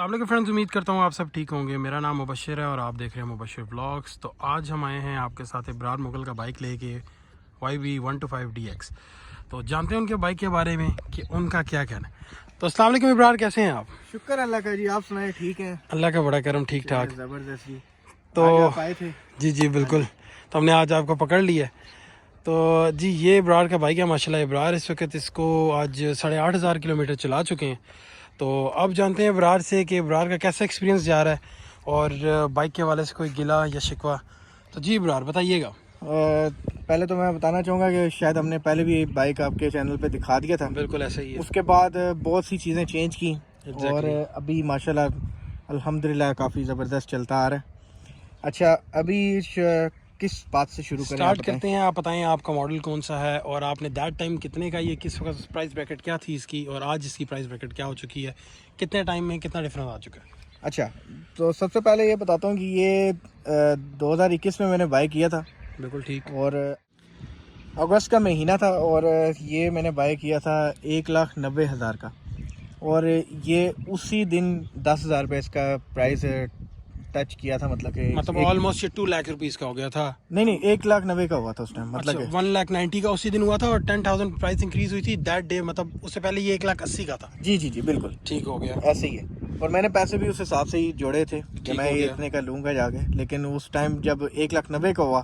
अस्सलाम वालेकुम फ्रेंड्स, उम्मीद करता हूँ आप सब ठीक होंगे। मेरा नाम मुबशिर है और आप देख रहे हैं मुबशिर व्लॉग्स। तो आज हम आए हैं आपके साथ इब्रार मुगल का बाइक लेके YB125DX। तो जानते हैं उनके बाइक के बारे में कि उनका क्या कहना है। तो अस्सलाम वालेकुम इब्रार, कैसे हैं आप? शुक्र अल्लाह का जी, आप सुनाए? ठीक हैं, अल्लाह का बड़ा करम, ठीक ठाक। जबरदस्त जी। तो आज आप आए थे? जी बिल्कुल। तो हमने आज आपको पकड़ लिया। तो जी ये इब्रार का बाइक है माशाल्लाह। इब्रार इस वक्त इसको आज 8,500 किलोमीटर चला चुके हैं। तो अब जानते हैं इब्रार से कि इब्रार का कैसा एक्सपीरियंस जा रहा है और बाइक के हवाले से कोई गिला या शिकवा। तो जी इब्रार बताइएगा। पहले तो मैं बताना चाहूँगा कि शायद हमने पहले भी बाइक आपके चैनल पे दिखा दिया था। बिल्कुल ऐसा ही है। उसके बाद बहुत सी चीज़ें चेंज की और अभी माशाल्लाह अल्हम्दुलिल्लाह काफ़ी ज़बरदस्त चलता आ रहा है। अच्छा, अभी किस बात से शुरू करें? स्टार्ट करते हैं। आप बताएं आपका मॉडल कौन सा है और आपने दैट टाइम कितने का, ये किस वक्त प्राइस ब्रैकेट क्या थी इसकी और आज इसकी प्राइस ब्रैकेट क्या हो चुकी है, कितने टाइम में कितना डिफरेंस आ चुका है? अच्छा, तो सबसे पहले ये बताता हूँ कि ये 2021 में मैंने बाय किया था। बिल्कुल ठीक। और अगस्त का महीना था और ये मैंने बाय किया था 1,90,000 का। और ये उसी दिन 10,000 रुपये इसका प्राइस टच किया था। मतलब ऑलमोस्ट ये 2 लाख रुपीस का हो गया था। नहीं, 1,90,000 का हुआ था उस टाइम। मतलब अच्छा, 1,90,000 का उसी दिन हुआ था और 10,000 प्राइस इंक्रीज हुई थी दैट डे। मतलब उससे पहले ये 1,80,000 का था। जी बिल्कुल ठीक हो गया। ऐसे ही है। और मैंने पैसे भी उस हिसाब से ही जोड़े थे कि मैं ये इतने का लूँगा जाके। लेकिन उस टाइम जब 1,90,000 का हुआ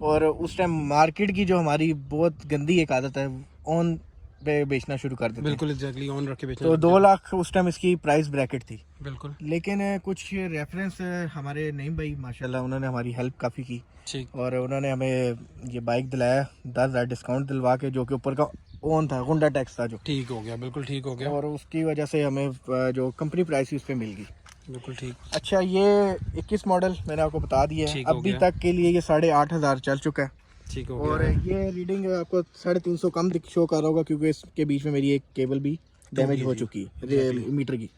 और उस टाइम मार्केट की जो हमारी बहुत गंदी एक आदत है, ऑन पे बेचना शुरू कर देते। बिल्कुल एग्जैक्टली, ऑन रख के बेचना। तो 2 लाख उस टाइम इसकी प्राइस ब्रैकेट थी। बिल्कुल। लेकिन कुछ रेफरेंस हमारे नईम भाई माशाल्लाह उन्होंने हमारी हेल्प काफ़ी की। ठीक। और उन्होंने हमें ये बाइक दिलाया 10,000 डिस्काउंट दिलवा के, जो कि ऊपर का ओन था, गुंडा टैक्स था जो। ठीक हो गया, बिल्कुल ठीक हो गया। और उसकी वजह से हमें जो कंपनी प्राइस उस पर मिल गई। बिल्कुल ठीक। अच्छा, ये 21 मॉडल मैंने आपको बता दिया है। ठीक हो अभी गया। तक के लिए ये 8,500 चल चुका है। ठीक हो और गया। ये रीडिंग आपको 350 कम शो कर रहा होगा क्योंकि इसके बीच में मेरी एक केबल भी डैमेज हो चुकी है मीटर की।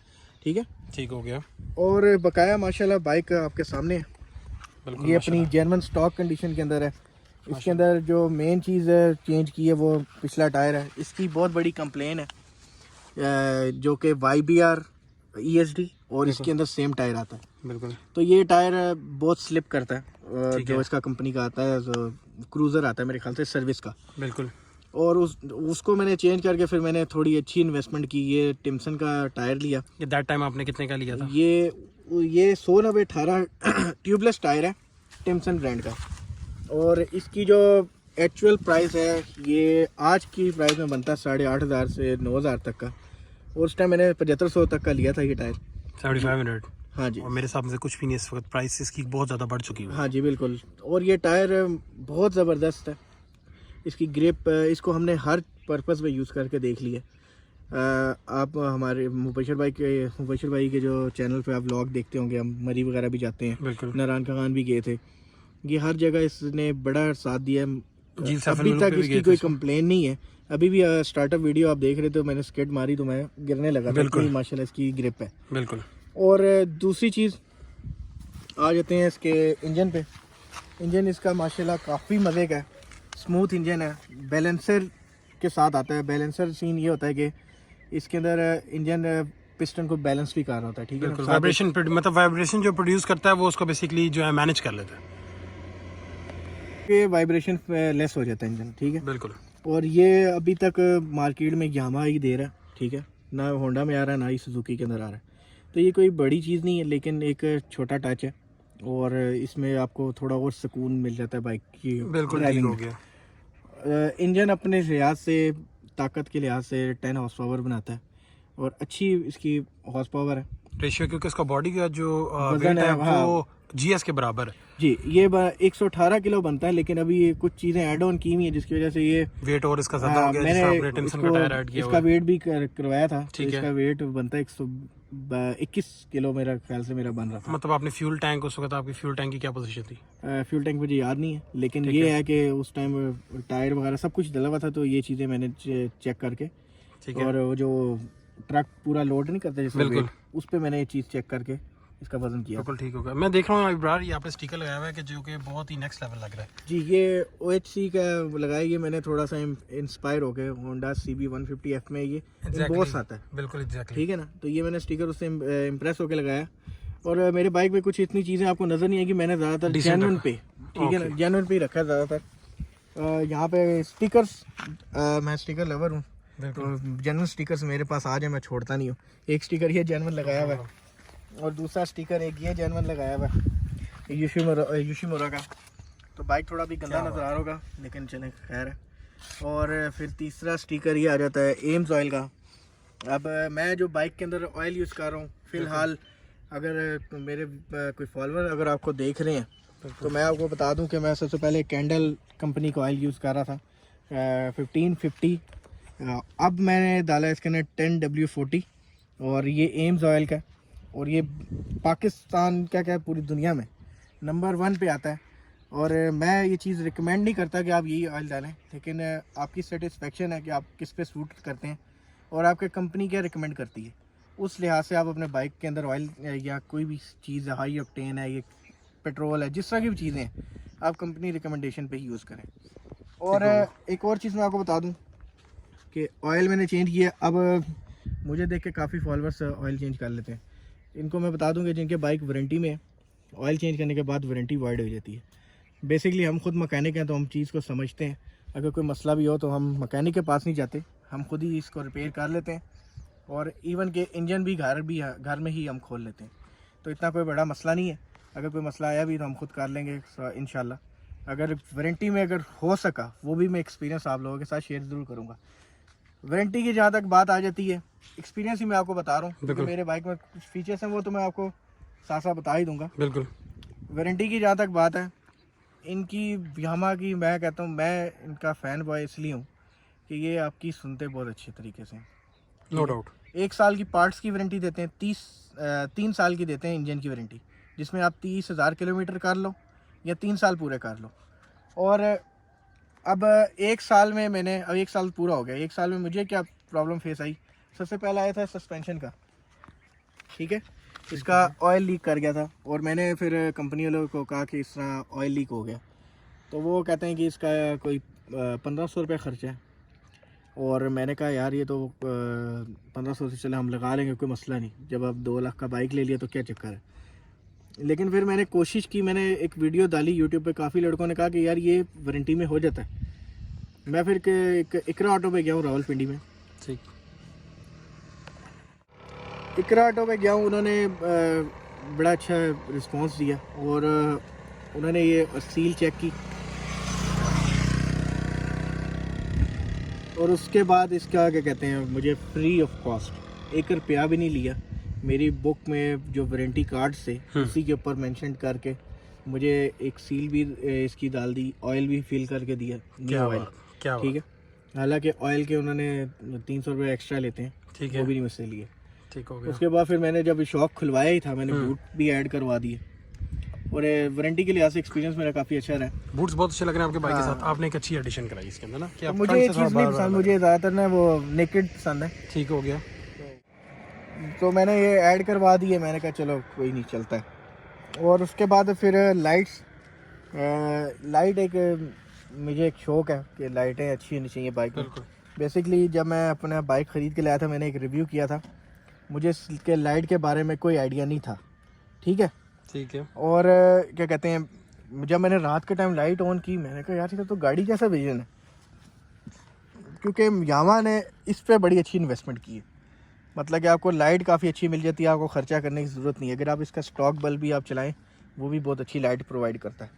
ठीक है, ठीक हो गया। और बकाया माशाल्लाह बाइक आपके सामने है। बिल्कुल ये अपनी जर्मन स्टॉक कंडीशन के अंदर है। इसके अंदर जो मेन चीज़ चेंज की है वो पिछला टायर है। इसकी बहुत बड़ी कंप्लेन है जो कि YBR ESD और इसके अंदर सेम टायर आता है। बिल्कुल। तो ये टायर बहुत स्लिप करता है। जो इसका कंपनी का आता है, जो क्रूज़र आता है मेरे ख्याल से सर्विस का। बिल्कुल। और उसको मैंने चेंज करके फिर मैंने थोड़ी अच्छी इन्वेस्टमेंट की। ये टिम्सन का टायर लिया। ये दैट टाइम आपने कितने का लिया था? ये 100/18 ट्यूबलेस टायर है टिम्सन ब्रांड का। और इसकी जो एक्चुअल प्राइस है ये आज की प्राइस में बनता है 8,500 से 9,000 तक का। और उस टाइम मैंने 7,500 तक का लिया था ये टायर। 7,500। हाँ जी। और मेरे हिसाब से कुछ भी नहीं, इस वक्त प्राइस इसकी बहुत ज़्यादा बढ़ चुकी है। हाँ जी बिल्कुल। और ये टायर बहुत ज़बरदस्त है। इसकी ग्रिप, इसको हमने हर पर्पज़ में यूज़ करके देख लिया। आप हमारे मुबशिर भाई के जो चैनल पे आप व्लॉग देखते होंगे, हम मरी वगैरह भी जाते हैं। बिल्कुल। नारायण खान भी गए थे। ये हर जगह इसने बड़ा साथ दिया है। अभी तक इसकी कोई कंप्लेन नहीं है। अभी भी स्टार्टअप वीडियो आप देख रहे थे, मैंने स्किड मारी तो मैं गिरने लगा था। इतनी माशाल्लाह इसकी ग्रिप है। बिल्कुल। और दूसरी चीज़ आ जाते हैं इसके इंजन पे। इंजन इसका माशाल्लाह काफ़ी मज़े का है, स्मूथ इंजन है। बैलेंसर के साथ आता है। बैलेंसर सीन ये होता है कि इसके अंदर इंजन पिस्टन को बैलेंस भी कर रहा होता है। ठीक है, वाइब्रेशन, मतलब वाइब्रेशन जो प्रोड्यूस करता है वो उसको बेसिकली जो है मैनेज कर लेता है। ये वाइब्रेशन लेस हो जाता है इंजन। ठीक है, बिल्कुल। और ये अभी तक मार्केट में यामाहा ही दे रहा है। ठीक है, ना होंडा में आ रहा है ना ही सुजुकी के अंदर आ रहा है। तो ये कोई बड़ी चीज़ नहीं है, लेकिन एक छोटा टच है और इसमें आपको थोड़ा और सुकून मिल जाता है बाइक की ड्राइविंग में। इंजन अपने लिहाज से, ताकत के लिहाज से 10 हॉर्स पावर बनाता है और अच्छी इसकी हॉर्स पावर है रेशियो, क्योंकि उसका बॉडी का जो वजन है वो GS के बराबर है। जी। ये 118 किलो बनता है, लेकिन अभी कुछ चीज़ें ऐड ऑन की हुई है जिसकी वजह से ये वेट और इसका ज़्यादा हो गया। मैंने टिम्सन का टायर ऐड किया, इसका वेट भी करवाया था। ठीक है। इसका वेट बनता है 121 किलो मेरा ख्याल से मेरा बन रहा था। मतलब आपने फ्यूल टैंक, उस वक्त आपकी फ्यूल टैंक की क्या पोजीशन थी? फ्यूल टैंक मुझे याद नहीं है, लेकिन ये है कि उस टाइम टायर वगैरह सब कुछ डला हुआ था। तो ये चीज़ें मैंने चेक करके, और वो जो ट्रक पूरा लोड नहीं करते जिसमें वेट, उस पर मैंने ये चीज़ चेक करके इसका वजन किया। बिल्कुल ठीक होगा। मैं देख रहा हूँ इब्रार यहाँ पे स्टिकर लगाया हुआ है कि जो कि बहुत ही नेक्स्ट लेवल लग रहा है जी। ये OHC का लगाया, ये मैंने थोड़ा सा इंस्पायर हो गया होंडा CB 150F में ये बॉस आता है। बिल्कुल एग्जैक्टली ठीक है ना, तो ये मैंने स्टिकर उससे इम्प्रेस होकर लगाया। और मेरे बाइक में कुछ इतनी चीज़ें आपको नज़र नहीं आएगी, मैंने ज़्यादातर जेन्युइन पे, ठीक है ना, जेन्युइन पे ही रखा है ज़्यादातर। यहाँ पे स्टिकर्स, मैं स्टिकर लवर हूँ, तो जेन्युइन स्टिकर्स मेरे पास आ जाए मैं छोड़ता नहीं हूँ। एक स्टिकर ये जेन्युइन लगाया हुआ है और दूसरा स्टिकर एक ये जेन्युइन लगाया हुआ है यूशिमुरा का। तो बाइक थोड़ा भी गंदा नज़र आ रहा होगा, लेकिन चले खैर है। और फिर तीसरा स्टिकर ये आ जाता है एम्स ऑयल का। अब मैं जो बाइक के अंदर ऑयल यूज़ कर रहा हूँ फ़िलहाल, अगर मेरे कोई फॉलोअर अगर आपको देख रहे हैं तो मैं आपको बता दूं कि मैं सबसे पहले कैंडल कंपनी का ऑयल यूज़ कर रहा था 1550। अब मैंने डाला इसके अंदर 10W40 और ये एम्स ऑयल का, और ये पाकिस्तान क्या पूरी दुनिया में नंबर 1 पे आता है। और मैं ये चीज़ रिकमेंड नहीं करता कि आप यही ऑयल डालें, लेकिन आपकी सेटिस्फेक्शन है कि आप किस पे सूट करते हैं और आपके कंपनी क्या रिकमेंड करती है, उस लिहाज से आप अपने बाइक के अंदर ऑयल या कोई भी चीज़ हाई ऑक्टेन है, ये पेट्रोल है, जिस तरह की भी चीज़ें हैं, आप कंपनी रिकमेंडेशन पे ही यूज़ करें। और एक और चीज़ मैं आपको बता दूं कि ऑयल मैंने चेंज किया। अब मुझे देख के काफ़ी फॉलोअर्स ऑयल चेंज कर लेते हैं। इनको मैं बता दूं कि जिनके बाइक वारंटी में, ऑयल चेंज करने के बाद वारंटी वाइड हो जाती है। बेसिकली हम खुद मैकेनिक हैं तो हम चीज़ को समझते हैं। अगर कोई मसला भी हो तो हम मैकेनिक के पास नहीं जाते, हम खुद ही इसको रिपेयर कर लेते हैं। और इवन के इंजन भी घर में ही हम खोल लेते हैं, तो इतना कोई बड़ा मसला नहीं है। अगर कोई मसला आया भी तो हम खुद कर लेंगे इंशाल्लाह। अगर वारंटी में अगर हो सका, वो भी मैं एक्सपीरियंस आप लोगों के साथ शेयर ज़रूर करूँगा। वारंटी की जहाँ तक बात आ जाती है, एक्सपीरियंस ही मैं आपको बता रहा हूँ, क्योंकि मेरे बाइक में कुछ फीचर्स हैं वो तो मैं आपको साथ साथ बता ही दूँगा। बिल्कुल। वारंटी की जहाँ तक बात है, इनकी यामाहा की, मैं कहता हूँ मैं इनका फ़ैन बॉय इसलिए हूँ कि ये आपकी सुनते बहुत अच्छे तरीके से। No doubt. 1 साल की पार्ट्स की वारंटी देते हैं, 3 साल की देते हैं इंजन की वारंटी, जिसमें आप 30,000 किलोमीटर कर लो या 3 साल पूरे कर लो। और अब 1 साल में मैंने, अब 1 साल पूरा हो गया, 1 साल में मुझे क्या प्रॉब्लम फेस आई। सबसे पहला आया था सस्पेंशन का, ठीक है, इसका ऑयल लीक कर गया था और मैंने फिर कंपनी वालों को कहा कि इस तरह ऑयल लीक हो गया, तो वो कहते हैं कि इसका कोई 1500 रुपये खर्चा है। और मैंने कहा यार ये तो 1500 से चले हम लगा लेंगे, कोई मसला नहीं, जब आप 2 लाख का बाइक ले लिया तो क्या चक्कर है। लेकिन फिर मैंने कोशिश की, मैंने एक वीडियो डाली यूट्यूब पे, काफ़ी लड़कों ने कहा कि यार ये वारंटी में हो जाता है। मैं फिर इकरा ऑटो पे गया हूँ रावलपिंडी में, ठीक, इकरा ऑटो पे गया हूँ, उन्होंने बड़ा अच्छा रिस्पांस दिया और उन्होंने ये सील चेक की और उसके बाद इसका क्या कहते हैं, मुझे फ्री ऑफ कॉस्ट 1 रुपया भी नहीं लिया। मेरी बुक में जो वारंटी कार्ड से उसी के ऊपर मेंशन करके मुझे एक सील भी इसकी डाल दी, ऑयल भी फिल करके दिया, क्या ऑयल, क्या ठीक है। हालांकि ऑयल के उन्होंने 300 रुपये एक्स्ट्रा लेते हैं, ठीक है, वो भी नहीं मुझसे लिए। ठीक हो गया। उसके बाद फिर मैंने जब शॉक खुलवाया ही था, मैंने बूट भी ऐड करवा दिए और वारंटी के लिहाज से एक्सपीरियंस मेरा काफ़ी अच्छा रहा। बूट्स बहुत अच्छे लग रहे हैं आपके बाइक के साथ। आपने एक अच्छी एडिशन कराई इसके अंदर ना, कि आप मुझे ये चीज़ नहीं पसंद, मुझे ज़्यादातर ना वो नेकेड पसंद है। ठीक हो गया। तो मैंने ये ऐड करवा दी है, मैंने कहा चलो कोई नहीं चलता है। और उसके बाद फिर लाइट एक मुझे एक शौक़ है कि लाइटें अच्छी होनी चाहिए बाइक में। बेसिकली जब मैं अपना बाइक ख़रीद के लाया था, मैंने एक रिव्यू किया था, मुझे इसके लाइट के बारे में कोई आइडिया नहीं था, ठीक है, ठीक है। और क्या कहते हैं, जब मैंने रात के टाइम लाइट ऑन की, मैंने कहा यार ये तो गाड़ी जैसा विजन है, क्योंकि यामाहा ने इस पर बड़ी अच्छी इन्वेस्टमेंट की है। मतलब कि आपको लाइट काफ़ी अच्छी मिल जाती है, आपको ख़र्चा करने की ज़रूरत नहीं है। अगर आप इसका स्टॉक बल्ब भी आप चलाएं, वो भी बहुत अच्छी लाइट प्रोवाइड करता है।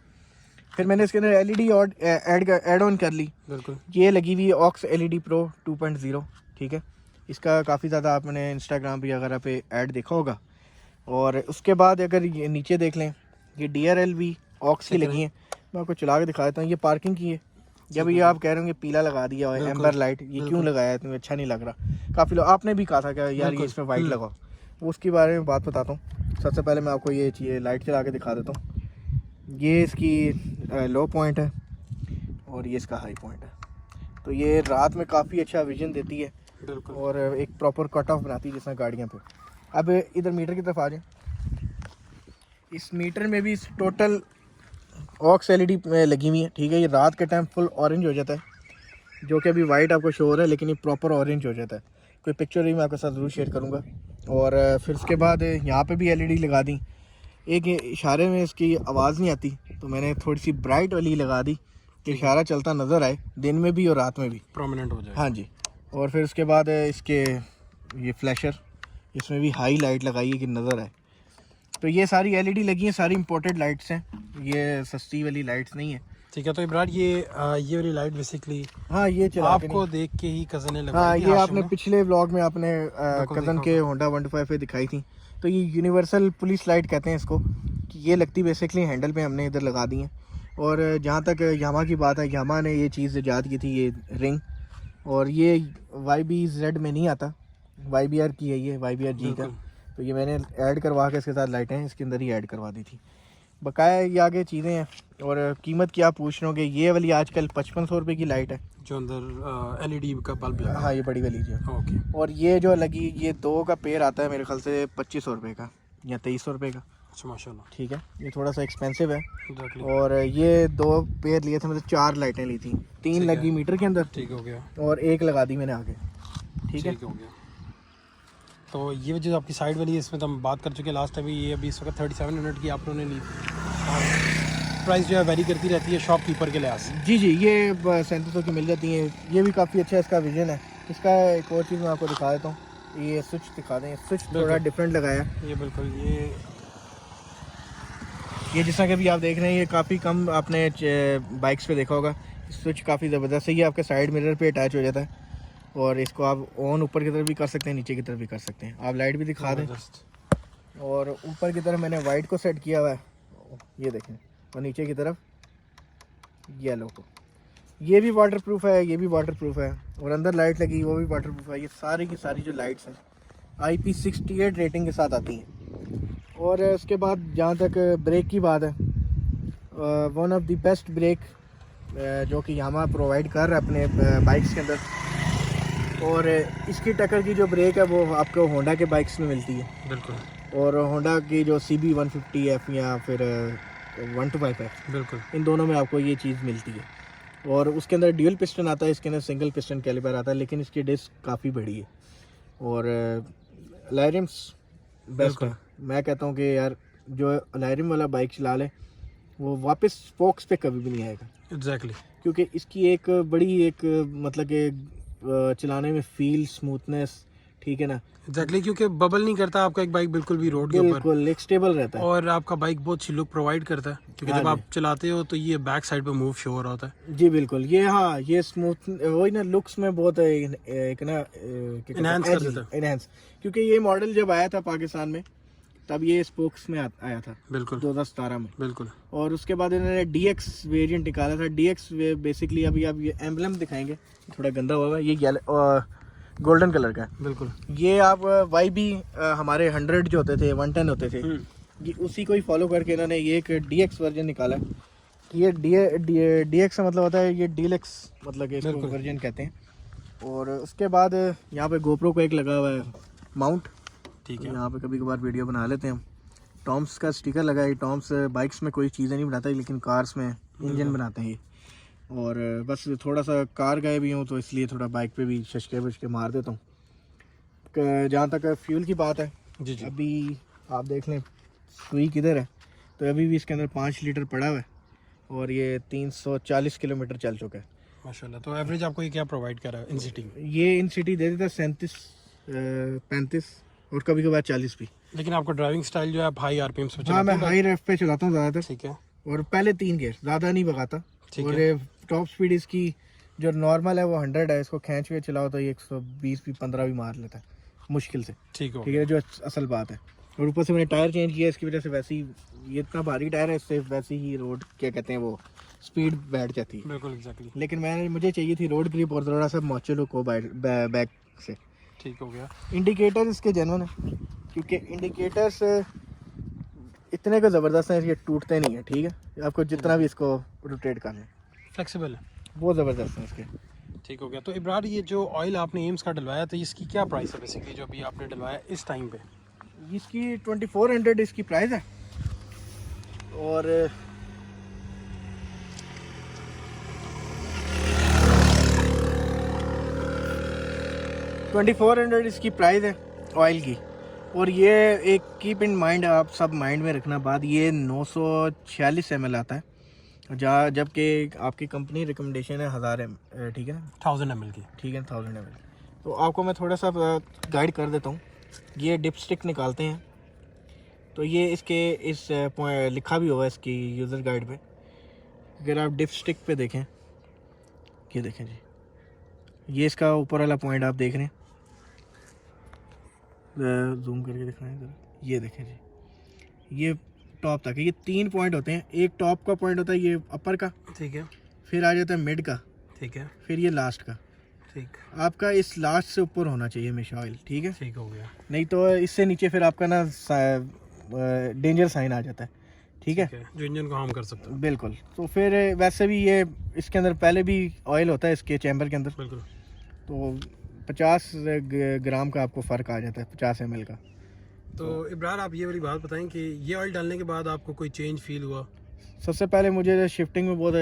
फिर मैंने इसके अंदर LED ऐड ऑन कर ली, बिल्कुल, ये लगी हुई है ऑक्स LED Pro 2.0, ठीक है। इसका काफ़ी ज़्यादा आपने इंस्टाग्राम पे वगैरह पे ऐड देखा होगा। और उसके बाद अगर ये नीचे देख लें, ये DRL भी ऑक्स की लगी हैं, मैं आपको चला के दिखा देता हूँ। ये पार्किंग की है। जब ये आप कह रहे होंगे पीला लगा दिया और एम्बर लाइट, ये क्यों लगाया है, तुम्हें अच्छा नहीं लग रहा। काफ़ी लोग, आपने भी कहा था कि यार ये इसमें वाइट लगाओ, उसके बारे में बात बताता हूँ। सबसे पहले मैं आपको ये चीज़ लाइट चला के दिखा देता हूँ। ये इसकी लो पॉइंट है और ये इसका हाई पॉइंट है, तो ये रात में काफ़ी अच्छा विजन देती है और एक प्रॉपर कट ऑफ बनाती है जिसमें गाड़ियाँ पे। अब इधर मीटर की तरफ आ जाए, इस मीटर में भी टोटल ऑक्स एलईडी लगी हुई है, ठीक है। ये रात के टाइम फुल ऑरेंज हो जाता है, जो कि अभी वाइट आपको शो हो रहा है, लेकिन ये प्रॉपर ऑरेंज हो जाता है। कोई पिक्चर भी मैं आपके साथ ज़रूर शेयर करूँगा। और फिर उसके बाद यहाँ पे भी एलईडी लगा दी। एक इशारे में इसकी आवाज़ नहीं आती, तो मैंने थोड़ी सी ब्राइट वाली लगा दी कि इशारा चलता नज़र आए, दिन में भी और रात में भी प्रोमिनेंट हो जाए। हाँ जी। और फिर उसके बाद इसके ये फ्लैशर, इसमें भी हाई लाइट लगाई है कि नज़र आए। तो ये सारी एलईडी लगी हैं, सारी इंपोर्टेड लाइट्स हैं, ये सस्ती वाली लाइट्स नहीं है। ठीक है। तो इब्रार ये वाली लाइट बेसिकली हाँ, ये चला के आपको देख के ही कज़न ने लगाई हाँ, थी, ये हाशिम आपने ने? पिछले व्लॉग में आपने कज़न देखा के होंडा 125 पे दिखाई थी। तो ये यूनिवर्सल पुलिस लाइट कहते हैं इसको, कि ये लगती बेसिकली हैंडल पे हमने इधर लगा दी है। और जहाँ तक यामा की बात है, यामा ने ये चीज़ ईजाद की थी, ये रिंग। और ये YBZ में नहीं आता, YBR की है ये, YBR-G का। तो ये मैंने ऐड करवा के इसके साथ लाइटें इसके अंदर ही ऐड करवा दी थी। बकाया ये आगे चीज़ें हैं। और कीमत क्या आप पूछ रहे होगे, ये वाली आजकल 5500 रुपये की लाइट है, जो अंदर LED का बल्ब लगा। हाँ, ये बड़ी वाली जो। ओके। और ये जो लगी, ये 2 का पेयर आता है मेरे ख्याल से 2500 रुपये का या 2300 रुपये का। अच्छा, माशाल्लाह। ठीक है, ये थोड़ा सा एक्सपेंसिव है। एग्जैक्टली। और ये 2 पेयर लिए थे, मतलब 4 लाइटें ली थी, 3 लगी मीटर के अंदर ठीक हो गया। और 1 लगा दी मैंने आगे। ठीक है, हो गया। तो ये जो आपकी साइड वाली है, इसमें तो हम बात कर चुके हैं लास्ट टाइम। ये अभी इस वक्त 37 मिनट की आप लोगों ने ली। प्राइस जो है वेरी करती रहती है शॉपकीपर के लिहाज से। जी, ये 3700 की मिल जाती है। ये भी काफ़ी अच्छा इसका विजन है। इसका एक और चीज़ मैं आपको दिखा देता हूँ, ये स्विच दिखा दें। स्विच थोड़ा डिफरेंट लगाया है ये बिल्कुल। ये जिस तरह के भी आप देख रहे हैं, ये काफ़ी कम आपने बाइक्स पे देखा होगा। स्विच काफ़ी ज़बरदस्त है। ये आपके साइड मिरर पे अटैच हो जाता है और इसको आप ऑन ऊपर की तरफ भी कर सकते हैं, नीचे की तरफ भी कर सकते हैं। आप लाइट भी दिखा दें। और ऊपर की तरफ मैंने वाइट को सेट किया हुआ है, ये देखें। और नीचे की तरफ येलो को। ये भी वाटरप्रूफ है, ये भी वाटरप्रूफ है। और अंदर लाइट लगी, वो भी वाटरप्रूफ है। ये सारी की सारी जो लाइट्स हैं IP68 रेटिंग के साथ आती हैं। और उसके बाद जहाँ तक ब्रेक की बात है, one of the best break जो कि यामा प्रोवाइड कर रहा है अपने बाइक्स के अंदर। और इसकी टक्कर की जो ब्रेक है वो आपको होंडा के बाइक्स में मिलती है। बिल्कुल। और होंडा की जो CB150F या फिर 125F, बिल्कुल, इन दोनों में आपको ये चीज़ मिलती है। और उसके अंदर ड्यूल पिस्टन आता है, इसके अंदर सिंगल पिस्टन कैलिपर आता है, लेकिन इसकी डिस्क काफ़ी बड़ी है। और लायरिम्स बेस्ट है। मैं कहता हूँ कि यार जो लायरिम वाला बाइक चला ले वो वापस स्पोक्स पे कभी भी नहीं आएगा। एग्जैक्टली। क्योंकि इसकी एक बड़ी एक मतलब कि चलाने में फील, स्मूथनेस, ठीक है ना। एग्जैक्टली, क्योंकि बबल नहीं करता आपका एक बाइक बिल्कुल भी रोड के ऊपर। बिल्कुल एक स्टेबल रहता है। और आपका बाइक बहुत अच्छी लुक प्रोवाइड करता है, क्योंकि हाँ जब जी। आप चलाते हो तो ये बैक साइड पे मूव शो हो रहा होता है। जी बिल्कुल। ये हाँ, ये स्मूथ वही ना, लुक्स में बहुत एक ना Enhance कर देता है। एनहांस। क्योंकि ये मॉडल जब आया था पाकिस्तान में, तब ये स्पोक्स में आया था बिल्कुल 2017 में। बिल्कुल। और उसके बाद इन्होंने DX वेरिएंट निकाला था। DX बेसिकली अभी आप ये एम्बलम दिखाएंगे, थोड़ा गंदा हुआ है, ये गोल्डन कलर का है। बिल्कुल। ये आप YB हमारे 100 जो होते थे, 110 होते थे, ये उसी को ही फॉलो करके इन्होंने ये एक DX वर्जन निकाला है। ये DX का मतलब होता है ये डीलक्स, मतलब कि इसको वर्जन कहते हैं। और उसके बाद यहाँ पे GoPro को एक लगा हुआ है माउंट, ठीक है। यहाँ पे कभी कभार वीडियो बना लेते हैं हम। टॉम्स का स्टिकर लगा है। टॉम्स बाइक्स में कोई चीज़ें नहीं बनाता, लेकिन कार्स में इंजन बनाते हैं ये। और बस थोड़ा सा कार गए भी हूँ तो इसलिए थोड़ा बाइक पे भी शशके बशके मार देता हूँ। जहाँ तक फ्यूल की बात है, जी जी। अभी आप देख लें सुई किधर है, तो अभी भी इसके अंदर 5 लीटर पड़ा हुआ है और ये 340 किलोमीटर चल चुका है माशाल्लाह। तो एवरेज आपको ये क्या प्रोवाइड कर रहा है इन सिटी? ये इन सिटी दे देता है 37, 35 और कभी कभार 40 भी। लेकिन आपका ड्राइविंग स्टाइल जो है आप हाई RPM पे हाँ, मैं चलाते हाई रेफ पे चलाता हूँ ज़्यादातर। ठीक है। और पहले 3 गियर, ज़्यादा नहीं भगाता। ठीक और टॉप स्पीड इसकी जो नॉर्मल है वो 100 है। इसको खींच के चलाओ तो ये 120 भी 15 भी मार लेता है मुश्किल से। ठीक हो ठीक है, जो असल बात है। और ऊपर से मैंने टायर चेंज किया, इसकी वजह से वैसे ही ये इतना भारी टायर है, इससे वैसे ही रोड क्या कहते हैं वो स्पीड बैठ जाती है। बिल्कुल एग्जैक्टली। लेकिन मुझे चाहिए थी रोड ग्रिप और थोड़ा सा मॉचो लुक हो बैक से। ठीक हो गया। इंडिकेटर इसके जेन्युइन है, क्योंकि इंडिकेटर्स इतने को ज़बरदस्त हैं, ये टूटते नहीं है। ठीक है, आपको जितना भी इसको रोटेट कर लें, फ्लेक्सिबल है, बहुत ज़बरदस्त है इसके। ठीक हो गया। तो इब्रार ये जो ऑयल आपने एम्स का डलवाया तो इसकी क्या प्राइस है बेसिकली, जो अभी आपने डलवाया इस टाइम पे? इसकी 2400 इसकी प्राइस है। और 2400 इसकी प्राइस है ऑयल की। और ये एक कीप इन माइंड, आप सब माइंड में रखना बात, ये 946 ml आता है, जहाँ जबकि आपकी कंपनी रिकमेंडेशन है 1000 ml, ठीक है ना, 1000 ml की। ठीक है 1000 ml। तो आपको मैं थोड़ा सा गाइड कर देता हूँ। ये डिप स्टिक निकालते हैं, तो ये इसके इस लिखा भी हुआ है इसकी यूज़र गाइड पे। अगर आप डिप स्टिक पे देखें, ये देखें जी, ये इसका ऊपर वाला पॉइंट आप देख रहे हैं, जूम करके दिखाएं ज़रा, ये देखें जी, ये टॉप तक है। ये 3 पॉइंट होते हैं, एक टॉप का पॉइंट होता है ये अपर का, ठीक है, फिर आ जाता है मिड का, ठीक है, फिर ये लास्ट का। ठीक, आपका इस लास्ट से ऊपर होना चाहिए हमेशा ऑयल, ठीक है, ठीक हो गया। नहीं तो इससे नीचे फिर आपका ना डेंजर साइन आ जाता है, ठीक है, जो इंजन को हार्म कर सकता है। बिल्कुल। तो फिर वैसे भी ये इसके अंदर पहले भी ऑयल होता है इसके चैम्बर के अंदर, बिल्कुल। तो 50 ग्राम का आपको फ़र्क आ जाता है, 50 ml का। तो इब्रार, आप ये वाली बात बताएं कि ये ऑयल डालने के बाद आपको कोई चेंज फील हुआ? सबसे पहले मुझे शिफ्टिंग में बहुत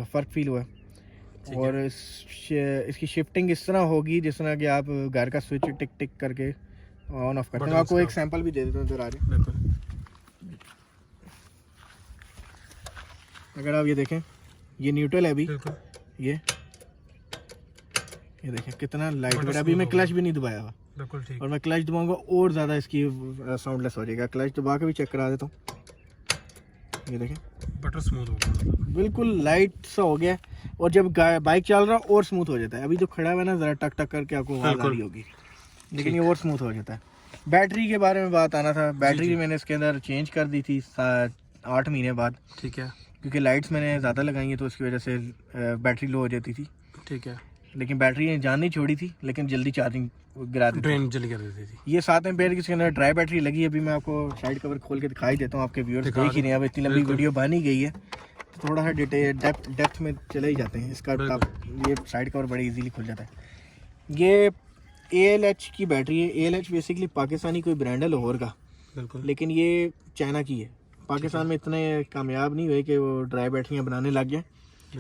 फ़र्क फील हुआ, और इसकी शिफ्टिंग इस तरह होगी जिस तरह कि आप घर का स्विच टिक टिक करके ऑन ऑफ करते हैं। मैं आपको एक सैंपल भी दे देता हूँ इधर आ जाए। बिल्कुल। अगर आप ये देखें, ये न्यूट्रल है अभी, बिल्कुल। ये देखें कितना लाइट वेट, अभी मैं क्लच भी नहीं दबाया हुआ, बिल्कुल ठीक। और मैं क्लच दबाऊंगा और ज़्यादा इसकी साउंडलेस हो जाएगा। क्लच दबा के भी चेक करा देता हूँ, ये देखें बटर स्मूथ हो गया, बिल्कुल लाइट सा हो गया। और जब बाइक चल रहा और स्मूथ हो जाता है। अभी जो खड़ा हुआ है ना, ज़रा टक टक करके आपको आवाज़ आ रही होगी, लेकिन ये और स्मूथ हो जाता है। बैटरी के बारे में बात आना था, बैटरी भी मैंने इसके अंदर चेंज कर दी थी 8 महीने बाद, ठीक है, क्योंकि लाइट्स मैंने ज़्यादा लगाई हैं तो उसकी वजह से बैटरी लो हो जाती थी। ठीक है, लेकिन बैटरी ने जान नहीं छोड़ी थी, लेकिन जल्दी चार्जिंग गिरा दी थी। ड्रेन जल्दी कर देती थी। ये 7 एम्पेयर की इसके अंदर ड्राई बैटरी लगी है। अभी मैं आपको साइड कवर खोल के दिखाई देता हूँ, आपके व्यूअर्स देख ही नहीं। अब इतनी लंबी वीडियो बनी गई है तो थोड़ा सा डेप्थ में चले ही जाते हैं। इसका ये साइड कवर बड़े इजीली खुल जाता है। ये ALH की बैटरी है। ALH बेसिकली पाकिस्तानी कोई ब्रांड है लाहौर का, बिल्कुल, लेकिन ये चाइना की है। पाकिस्तान में इतने कामयाब नहीं हुए कि वो ड्राई बैटरियाँ बनाने लग गए।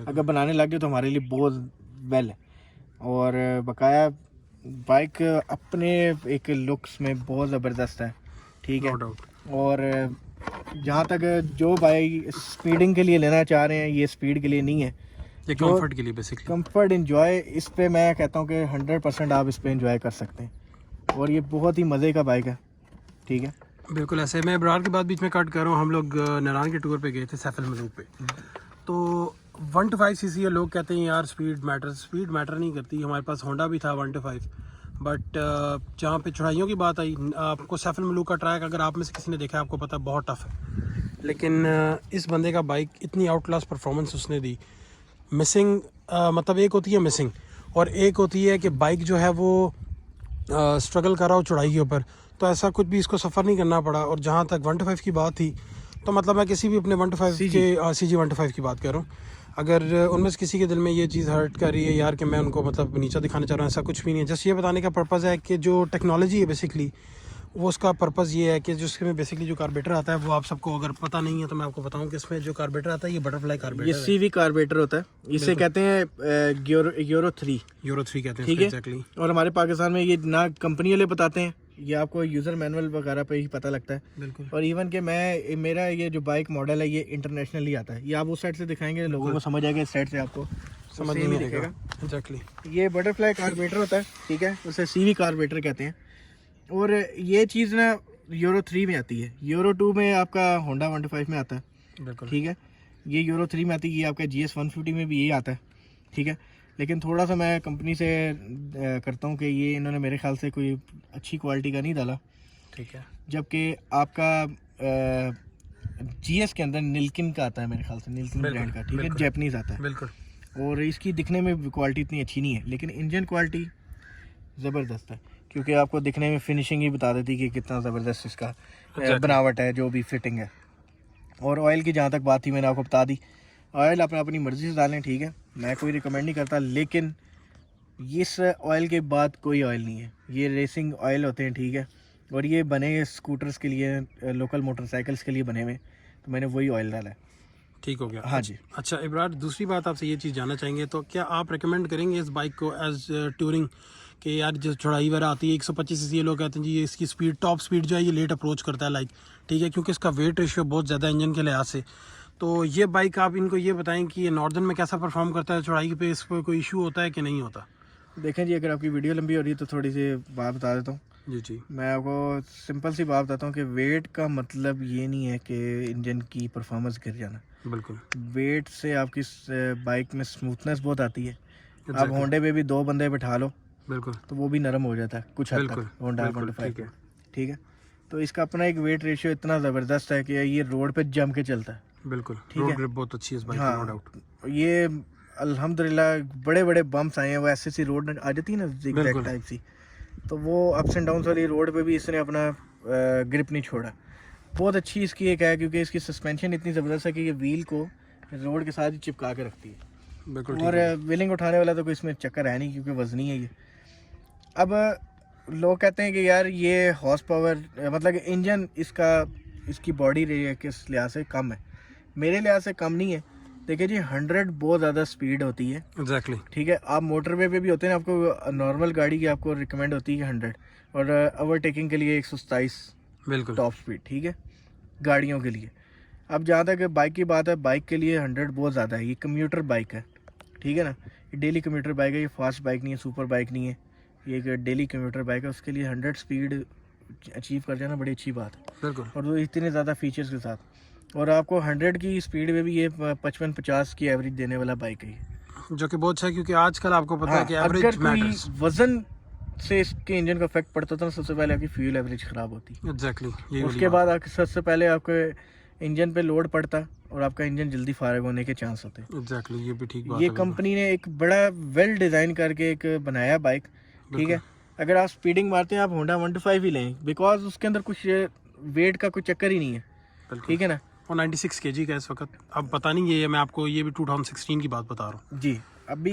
अगर बनाने लग गए तो हमारे लिए बहुत वेल है। और बकाया बाइक अपने एक लुक्स में बहुत ज़बरदस्त है, ठीक है। No doubt. और जहाँ तक जो बाइक स्पीडिंग के लिए लेना चाह रहे हैं, ये स्पीड के लिए नहीं है, ये कंफर्ट के लिए बेसिकली। कंफर्ट इंजॉय इस पे मैं कहता हूँ कि 100% आप इस पे इंजॉय कर सकते हैं। और ये बहुत ही मज़े का बाइक है, ठीक है। बिल्कुल ऐसे। मैं इब्रार की बात बीच में कट कर रहा हूँ। हम लोग नारान के टूर पे गए थे सैफल मलूक पे, तो 1 to 5 cc है। लोग कहते हैं यार स्पीड मैटर नहीं करती। हमारे पास होंडा भी था 1 to 5, बट जहाँ पे चढ़ाइयों की बात आई, आपको सैफल मलूक का ट्रैक अगर आप में से किसी ने देखा है, आपको पता है बहुत टफ है। लेकिन इस बंदे का बाइक इतनी आउट क्लास परफॉर्मेंस उसने दी। मिसिंग मतलब एक होती है मिसिंग, और एक होती है कि बाइक जो है वो स्ट्रगल कर रहा हो चढ़ाई के ऊपर, तो ऐसा कुछ भी इसको सफ़र नहीं करना पड़ा। और जहाँ तक 1 to 5 की बात थी, तो मतलब मैं किसी भी अपने 1 to 5 के CG 1 to 5 की बात कर रहा हूँ। अगर उनमें से किसी के दिल में ये चीज़ हर्ट कर रही है यार कि मैं उनको मतलब नीचा दिखाना चाह रहा हूँ, ऐसा कुछ भी नहीं है। जस्ट ये बताने का पर्पज़ है कि जो टेक्नोलॉजी है बेसिकली, वो उसका पर्पज़ ये है कि जिसमें बेसिकली जो कार्बोरेटर आता है, वो आप सबको अगर पता नहीं है तो मैं आपको बताऊं कि इसमें जो कार्बोरेटर आता है ये बटरफ्लाई ये कार्बोरेटर है। CV कार्बोरेटर होता है, इसे कहते हैं यूरो 3, यूरो 3 कहते हैं ठीक है। एग्जैक्टली। और हमारे पाकिस्तान में ये ना कंपनी वाले बताते हैं, ये आपको यूज़र मैनुअल वगैरह पे ही पता लगता है। बिल्कुल। और इवन कि मेरा ये जो बाइक मॉडल है ये इंटरनेशनली आता है। ये आप उस साइड से दिखाएंगे लोगों को समझ आएगा, इस साइड से आपको समझ नहीं नहीं दिखेगा। एग्जैक्टली। ये बटरफ्लाई कार्बोरेटर होता है, ठीक है, उसे CV कार्बोरेटर कहते हैं। और ये चीज़ ना यूरो 3 में आती है। यूरो 2 में आपका होंडा 1 to 5 में आता है, बिल्कुल, ठीक है। ये यूरो 3 में आती है, ये आपका GS 150 में भी यही आता है, ठीक है। लेकिन थोड़ा सा मैं कंपनी से करता हूँ कि ये इन्होंने मेरे ख्याल से कोई अच्छी क्वालिटी का नहीं डाला, ठीक है। जबकि आपका GS के अंदर निल्किन का आता है मेरे ख्याल से, निल्किन ब्रांड का, ठीक है, जैपनीज़ आता है। बिल्कुल। और इसकी दिखने में क्वालिटी इतनी अच्छी नहीं है, लेकिन इंजन क्वालिटी ज़बरदस्त है, क्योंकि आपको दिखने में फिनिशिंग ही बता देती कि कितना ज़बरदस्त इसका बनावट है, जो भी फिटिंग है। और ऑयल की जहाँ तक बात थी मैंने आपको बता दी। ऑयल अपना अपनी मर्ज़ी से डालें, ठीक है, मैं कोई रिकमेंड नहीं करता, लेकिन इस ऑयल के बाद कोई ऑयल नहीं है। ये रेसिंग ऑयल होते हैं, ठीक है, और ये बने स्कूटर्स के लिए, लोकल मोटरसाइकिल्स के लिए बने हुए, तो मैंने वही ऑयल डाला है। ठीक हो गया। हाँ जी। अच्छा इब्रार, दूसरी बात आपसे ये चीज़ जानना चाहेंगे, तो क्या आप रिकमेंड करेंगे इस बाइक को एज टूरिंग कि यार जो चढ़ाई वगैरह आती है 125 सीसी, ये लोग कहते हैं जी ये इसकी स्पीड, टॉप स्पीड जो है ये लेट अप्रोच करता है लाइक, ठीक है, क्योंकि इसका वेट रेशियो बहुत ज़्यादा इंजन के लिहाज से। तो ये बाइक आप इनको ये बताएं कि ये नॉर्दर्न में कैसा परफॉर्म करता है चढ़ाई पे, इस पर कोई इशू होता है कि नहीं होता? देखें जी, अगर आपकी वीडियो लंबी हो रही है तो थोड़ी सी बात बता देता हूँ। जी जी मैं आपको सिंपल सी बात बताता हूँ कि वेट का मतलब ये नहीं है कि इंजन की परफॉर्मेंस गिर जाना। बिल्कुल। वेट से आपकी बाइक में स्मूथनेस बहुत आती है। आप Exactly. होंडे पे भी 2 बंदे बैठा लो बिल्कुल तो वो भी नरम हो जाता है कुछ हद बिल्कुल तक, होंडा बिल्कुल, 125 ठीक है। ठीक है। तो इसका अपना एक वेट रेशियो इतना ज़बरदस्त है कि ये रोड पे जम के चलता है। बिल्कुल, ठीक रोड है। ग्रिप बहुत अच्छी है इस बाइक की, नो हाँ, डाउट। ये अल्हम्दुलिल्लाह बड़े बड़े बम्प्स आए हैं, वो ऐसी सी रोड आ जाती है ना जिगजैग बिल्कुल। टाइप सी, तो वो अप्स एंड डाउन्स वाली रोड पे भी इसने अपना ग्रिप नहीं छोड़ा। बहुत अच्छी इसकी एक है क्योंकि इसकी सस्पेंशन इतनी ज़बरदस्त है कि ये व्हील को रोड के साथ ही चिपका के रखती है। बिल्कुल और ठीक है। व्हीलिंग उठाने वाला तो कोई इसमें चक्कर है नहीं क्योंकि वजनी है ये। अब लोग कहते हैं कि यार ये हॉर्स पावर मतलब कि इंजन इसका इसकी बॉडी के लिहाज से कम है। मेरे लिहाज से कम नहीं है। देखिए जी, 100 बहुत ज़्यादा स्पीड होती है। एग्जैक्टली। ठीक है, आप मोटरवे पे भी होते हैं ना, आपको नॉर्मल गाड़ी की आपको रिकमेंड होती है 100, और ओवरटेकिंग के लिए 127 बिल्कुल टॉप स्पीड, ठीक है, गाड़ियों के लिए। अब जहाँ तक बाइक की बात है, बाइक के लिए 100 बहुत ज़्यादा है। ये कम्यूटर बाइक है, ठीक है ना, ये डेली कम्यूटर बाइक है, ये फास्ट बाइक नहीं है, सुपर बाइक नहीं है, ये एक डेली कम्यूटर बाइक है। उसके लिए 100 स्पीड अचीव कर जाना बड़ी अच्छी बात है, बिल्कुल। और वो इतने ज़्यादा फीचर्स के साथ। और आपको 100 की स्पीड में भी ये 55-50 की एवरेज देने वाला बाइक है ये। जो कि बहुत अच्छा है क्योंकि आजकल आपको पता है कि हाँ, एवरेज अगर कोई मैटर्स। वजन से इसके इंजन का इफेक्ट पड़ता था, सबसे पहले आपकी फ्यूल एवरेज ख़राब होती। एग्जैक्टली, यही उसके बाद आपके सबसे पहले आपके इंजन पे लोड पड़ता और आपका इंजन जल्दी फारग होने के चांस होते। एग्जैक्टली, ये भी ठीक बात ये है। बिल्कुल कंपनी ने एक बड़ा वेल डिज़ाइन करके एक बनाया बाइक, ठीक है। अगर आप स्पीडिंग मारते हैं, आप होंडा 125 ही लें, बिकॉज उसके अंदर कुछ वेट का कोई चक्कर ही नहीं है, बिल्कुल। ठीक है ना। और 96 केजी का इस वक्त, अब पता नहीं ये मैं आपको ये भी 2016 की बात बता रहा हूँ जी। अभी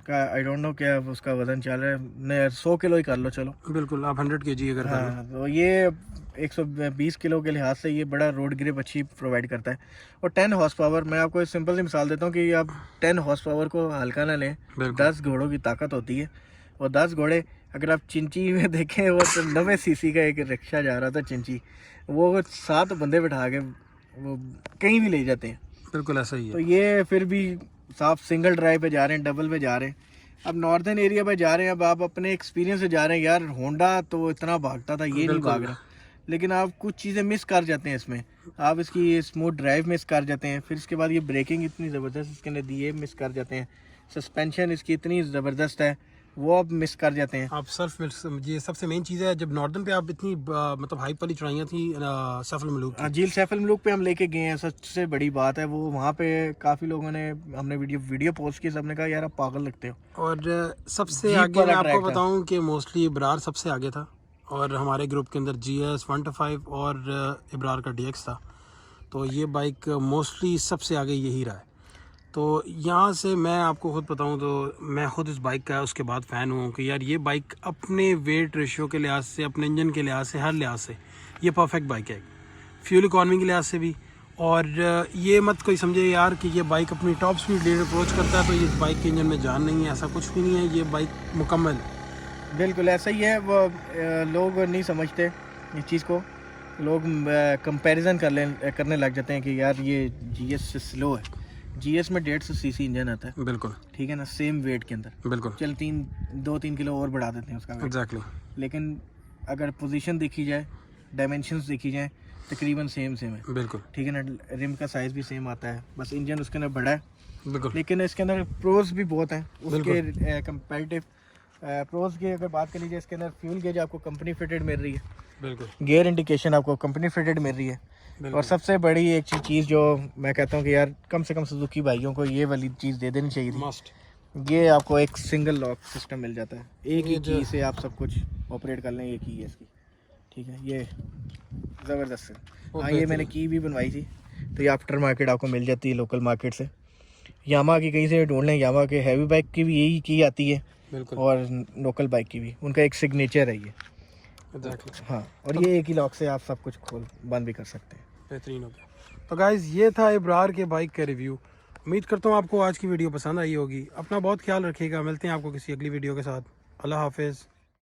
का आई डोंट नो क्या उसका वजन चल रहा है, नहीं 100 किलो ही कर लो चलो। बिल्कुल, आप 100 केजी अगर कर लें। हाँ, तो ये 120 किलो के लिहाज से ये बड़ा रोड ग्रिप अच्छी प्रोवाइड करता है। और 10 हॉर्स पावर, मैं आपको एक सिंपल सी मिसाल देता हूँ कि आप 10 हॉर्स पावर को हल्का ना लें। बिल्कुल। 10 घोड़ों की ताकत होती है, और 10 घोड़े अगर आप चिंची में देखें, वो तो 90 सीसी का एक रिक्शा जा रहा था चिंची, वो 7 बंदे बैठा के वो कहीं भी ले जाते हैं। बिल्कुल ऐसा ही तो है। ये फिर भी साफ सिंगल ड्राइव पे जा रहे हैं, डबल पे जा रहे हैं। अब नॉर्दर्न एरिया पे जा रहे हैं, अब आप अपने एक्सपीरियंस से जा रहे हैं। यार होंडा तो इतना भागता था, ये नहीं बिल्कुल। भाग रहा, लेकिन आप कुछ चीज़ें मिस कर जाते हैं इसमें। आप इसकी स्मूथ ड्राइव मिस कर जाते हैं, फिर इसके बाद ये ब्रेकिंग इतनी ज़बरदस्त इसके अंदर दी है, मिस कर जाते हैं। सस्पेंशन इसकी इतनी ज़बरदस्त है, वो आप मिस कर जाते हैं। आप सर्फ में, ये सबसे मेन चीज़ है। जब नॉर्दर्न पे आप इतनी मतलब हाइप वाली चढ़ाइयाँ थी सफल मलूक की। झील सैफल मलूक पे हम लेके गए हैं, सबसे बड़ी बात है वो वहाँ पे काफ़ी लोगों ने, हमने वीडियो पोस्ट की, सबने कहा यार आप पागल लगते हो। और सबसे जीप आगे वाला मैं आपको ट्रैक था। बताऊं कि मोस्टली इब्रार सबसे आगे था, और हमारे ग्रुप के अंदर GS 125 और इब्रार का DX था। तो ये बाइक मोस्टली सबसे आगे यही रहा है। तो यहाँ से मैं आपको खुद बताऊं तो मैं खुद इस बाइक का उसके बाद फ़ैन हुआ कि यार ये बाइक अपने वेट रेशियो के लिहाज से, अपने इंजन के लिहाज से, हर लिहाज से ये परफेक्ट बाइक है, फ्यूल इकॉनमी के लिहाज से भी। और ये मत कोई समझे यार कि ये बाइक अपनी टॉप स्पीड लेकर अप्रोच करता है तो ये बाइक के इंजन में जान नहीं है, ऐसा कुछ भी नहीं है। ये बाइक मुकम्मल है। बिल्कुल ऐसा ही है। वो लोग नहीं समझते इस चीज़ को, लोग कंपैरिजन करने लग जाते हैं कि यार ये GS से स्लो है। GS में 150 सीसी इंजन आता है, बिल्कुल ठीक है ना, सेम वेट के अंदर। बिल्कुल। चल 2-3 किलो और बढ़ा देते हैं उसका वेट। एग्जैक्टली। लेकिन अगर पोजीशन देखी जाए, डायमेंशंस देखी जाए, तकरीबन सेम है, बिल्कुल ठीक है ना। रिम का साइज़ भी सेम आता है, बस इंजन उसके अंदर बड़ा है। बिल्कुल। लेकिन इसके अंदर प्रोज भी बहुत हैं उसके कंपैरेटिव। प्रोज की अगर बात कर लीजिए, इसके अंदर फ्यूल गेज आपको कंपनी फिटेड मिल रही है, बिल्कुल। गियर इंडिकेशन आपको कंपनी फिटेड मिल रही है। और सबसे बड़ी एक चीज़ जो मैं कहता हूँ कि यार कम से कम सुजुकी भाइयों को ये वाली चीज़ दे देनी चाहिए थी, मस्ट। ये आपको एक सिंगल लॉक सिस्टम मिल जाता है। एक ही ये जो- की से आप सब कुछ ऑपरेट कर लें, एक ही है इसकी, ठीक है। ये ज़बरदस्त है। हाँ, ये मैंने की भी बनवाई थी, तो ये आफ्टर मार्केट आपको मिल जाती है लोकल मार्केट से। यामा की कहीं से ढूंढ लें, यामा के हैवी बाइक की भी यही की आती है, बिल्कुल। और लोकल बाइक की भी, उनका एक सिग्नेचर है ये। एग्जैक्टली। हाँ, और ये एक ही लॉक से आप सब कुछ खोल बंद भी कर सकते हैं। बेहतरीन हो गया। तो गाइज़ ये था इब्रार के बाइक का रिव्यू। उम्मीद करता हूँ आपको आज की वीडियो पसंद आई होगी। अपना बहुत ख्याल रखिएगा। मिलते हैं आपको किसी अगली वीडियो के साथ। अल्लाह हाफिज़।